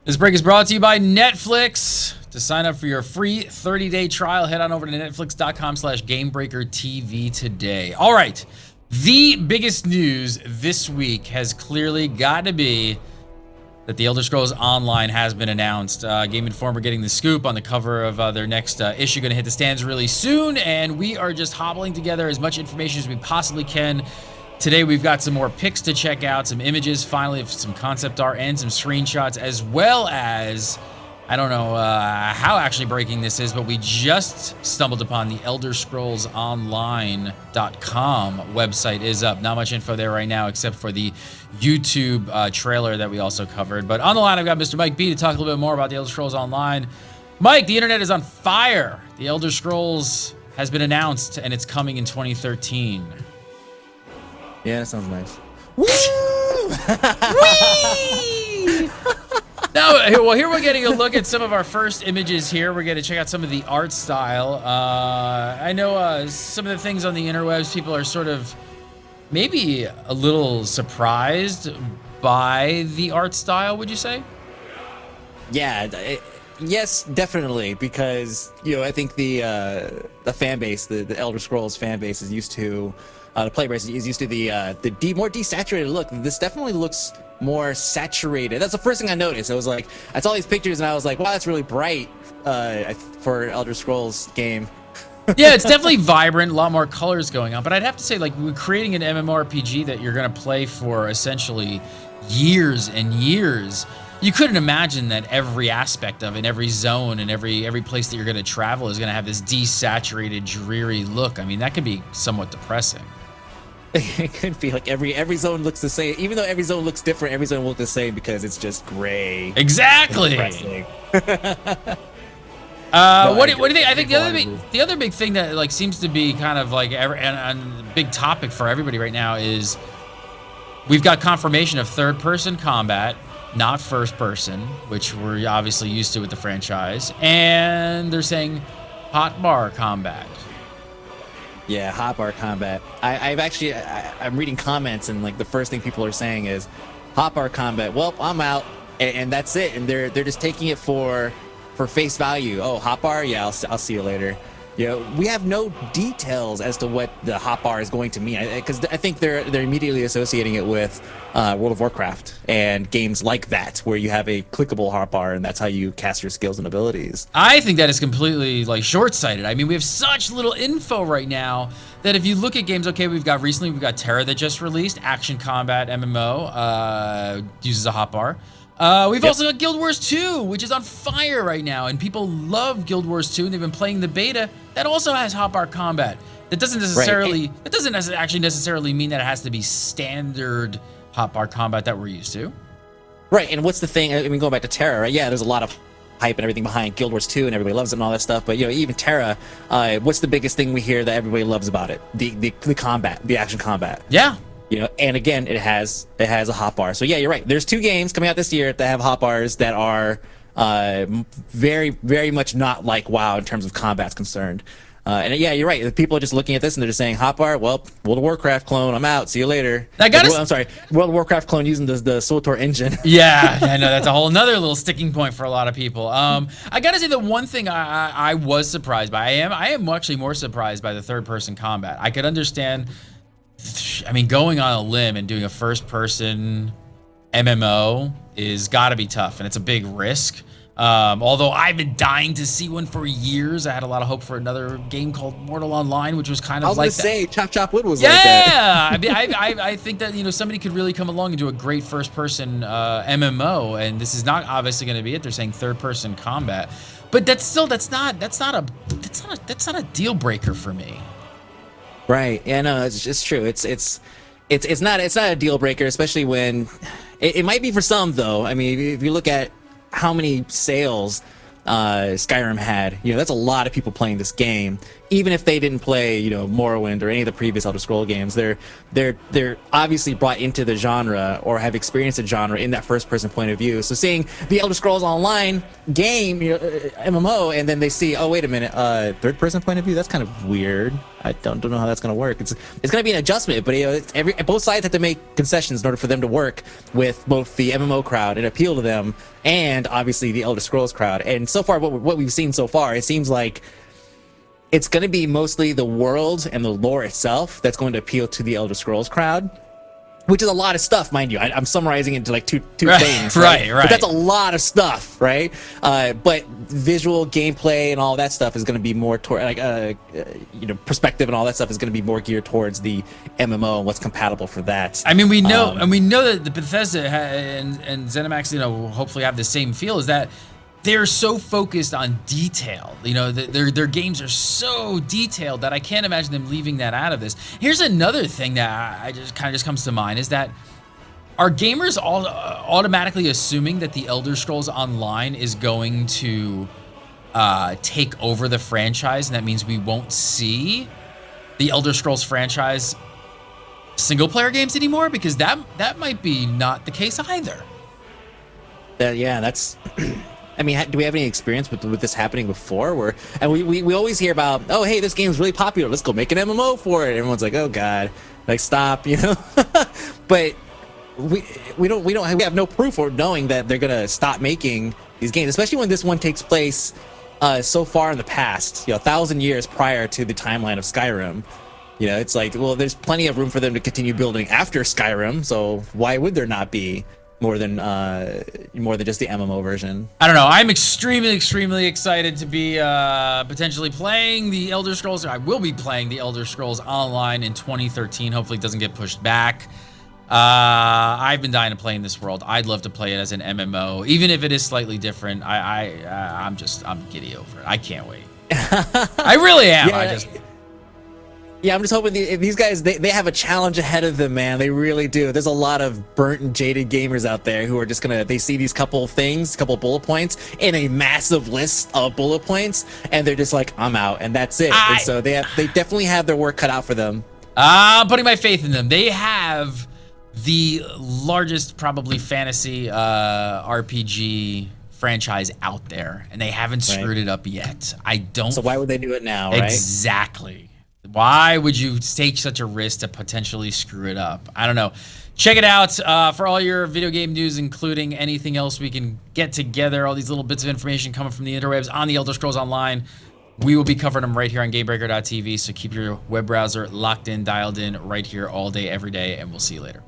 This break is brought to you by Netflix. To sign up for your free 30-day trial, head on over to netflix.com/GameBreakerTV today. All right. The biggest news this week has clearly got to be that The Elder Scrolls Online has been announced. Game Informer getting the scoop on the cover of their next issue, going to hit the stands really soon, and we are just hobbling together as much information as we possibly can. Today we've got some more pics to check out, some images, finally, of some concept art and some screenshots, as well as, I don't know how actually breaking this is, but we just stumbled upon the ElderScrollsOnline.com website is up. Not much info there right now, except for the YouTube trailer that we also covered. But on the line, I've got Mr. Mike B to talk a little bit more about the Elder Scrolls Online. Mike, the internet is on fire. The Elder Scrolls has been announced, and it's coming in 2013. Yeah, that sounds nice. Woo! Whee! Now, well, here we're getting a look at some of our first images here. We're going to check out some of the art style. I know some of the things on the interwebs, people are sort of maybe a little surprised by the art style, would you say? Yeah, yes, definitely, because I think the fan base, the Elder Scrolls fan base, is used to the player base is used to the more desaturated look. This definitely looks more saturated. That's the first thing I noticed. I was like, I saw these pictures and I was like, wow, that's really bright for Elder Scrolls game. Yeah, it's definitely vibrant, a lot more colors going on. But I'd have to say, like, we're creating an MMORPG that you're going to play for essentially years and years. You couldn't imagine that every aspect of it, every zone and every place that you're going to travel is going to have this desaturated, dreary look. I mean, that could be somewhat depressing. It could be like every zone looks the same. Even though every zone looks different, every zone will look the same because it's just gray. Exactly. What do you think? I think the other big thing that like seems to be kind of like and big topic for everybody right now is we've got confirmation of third-person combat, not first-person, which we're obviously used to with the franchise, and they're saying hotbar combat. Yeah, hotbar combat. I'm reading comments, and like the first thing people are saying is hotbar combat. Well, I'm out, and that's it. And they're just taking it for face value. Oh, hotbar? Yeah, I'll see you later. We have no details as to what the hotbar is going to mean, because I think they're immediately associating it with World of Warcraft and games like that, where you have a clickable hotbar, and that's how you cast your skills and abilities. I think that is completely like short-sighted. I mean, we have such little info right now that if you look at games, okay, we've got Terra that just released, action combat MMO, uses a hotbar. We've also got Guild Wars 2, which is on fire right now, and people love Guild Wars 2, and they've been playing the beta. That also has hotbar combat. That doesn't necessarily actually necessarily mean that it has to be standard hotbar combat that we're used to. Right, and what's the thing? I mean, going back to Terra, right? Yeah, there's a lot of hype and everything behind Guild Wars 2, and everybody loves it and all that stuff. But even Terra, what's the biggest thing we hear that everybody loves about it? The combat, the action combat. Yeah. And again, it has a hotbar. So yeah, you're right. There's 2 games coming out this year that have hotbars that are very, very much not like WoW in terms of combat's concerned. And yeah, you're right. People are just looking at this and they're just saying hotbar. Well, World of Warcraft clone. I'm out. See you later. I'm sorry. World of Warcraft clone using the SWTOR engine. Yeah, I know that's a whole another little sticking point for a lot of people. I gotta say the one thing I was surprised by. I am actually more surprised by the third-person combat. I could understand. I mean, going on a limb and doing a first-person MMO is got to be tough, and it's a big risk. Although I've been dying to see one for years. I had a lot of hope for another game called Mortal Online, which was kind of like that. I was gonna say, Chop Wood was like that. Yeah, I mean, I think that somebody could really come along and do a great first-person MMO, and this is not obviously going to be it. They're saying third-person combat, but that's not a deal breaker for me. Right. Yeah. No. It's true. It's not a deal breaker, especially when it might be for some though. I mean, if you look at how many sales Skyrim had, that's a lot of people playing this game. even if they didn't play, Morrowind or any of the previous Elder Scroll games, they're obviously brought into the genre or have experienced the genre in that first-person point of view. So seeing the Elder Scrolls Online game, MMO, and then they see, oh wait a minute, third-person point of view, that's kind of weird. I don't know how that's going to work. It's going to be an adjustment, but both sides have to make concessions in order for them to work with both the MMO crowd and appeal to them, and obviously the Elder Scrolls crowd. And so far, what we've seen so far, it seems like it's going to be mostly the world and the lore itself that's going to appeal to the Elder Scrolls crowd, which is a lot of stuff, mind you. I'm summarizing it into like two things. Right. But that's a lot of stuff, right? But visual gameplay and all that stuff is going to be more toward perspective and all that stuff is going to be more geared towards the MMO and what's compatible for that. I mean, we know that the Bethesda and ZeniMax, hopefully have the same feel, is that they're so focused on detail. Their games are so detailed that I can't imagine them leaving that out of this. Here's another thing that I just comes to mind is that are gamers all automatically assuming that the Elder Scrolls Online is going to take over the franchise, and that means we won't see the Elder Scrolls franchise single player games anymore? Because that might be not the case either. That's I mean, do we have any experience with this happening before? And we always hear about, oh, hey, this game's really popular, let's go make an MMO for it. Everyone's like, oh god, like stop, But we have no proof or knowing that they're gonna stop making these games, especially when this one takes place so far in the past, 1,000 years prior to the timeline of Skyrim. It's like, well, there's plenty of room for them to continue building after Skyrim, so why would there not be more than just the MMO version? I don't know. I'm extremely excited to be potentially playing the Elder Scrolls. I will be playing the Elder Scrolls Online in 2013. Hopefully it doesn't get pushed back. I've been dying to play in this world. I'd love to play it as an MMO, even if it is slightly different. I'm giddy over it. I can't wait. I really am. Yeah, I'm just hoping these guys, they have a challenge ahead of them, man. They really do. There's a lot of burnt and jaded gamers out there who are just they see these couple bullet points in a massive list of bullet points, and they're just like, I'm out, and that's it. And so they definitely have their work cut out for them. I'm putting my faith in them. They have the largest, probably, fantasy RPG franchise out there, and they haven't screwed it up yet. So why would they do it now, right? Exactly. Why would you take such a risk to potentially screw it up? I don't know. Check it out for all your video game news, including anything else we can get together, all these little bits of information coming from the interwebs on the Elder Scrolls Online. We will be covering them right here on GameBreaker.tv, so keep your web browser locked in, dialed in, right here all day, every day, and we'll see you later.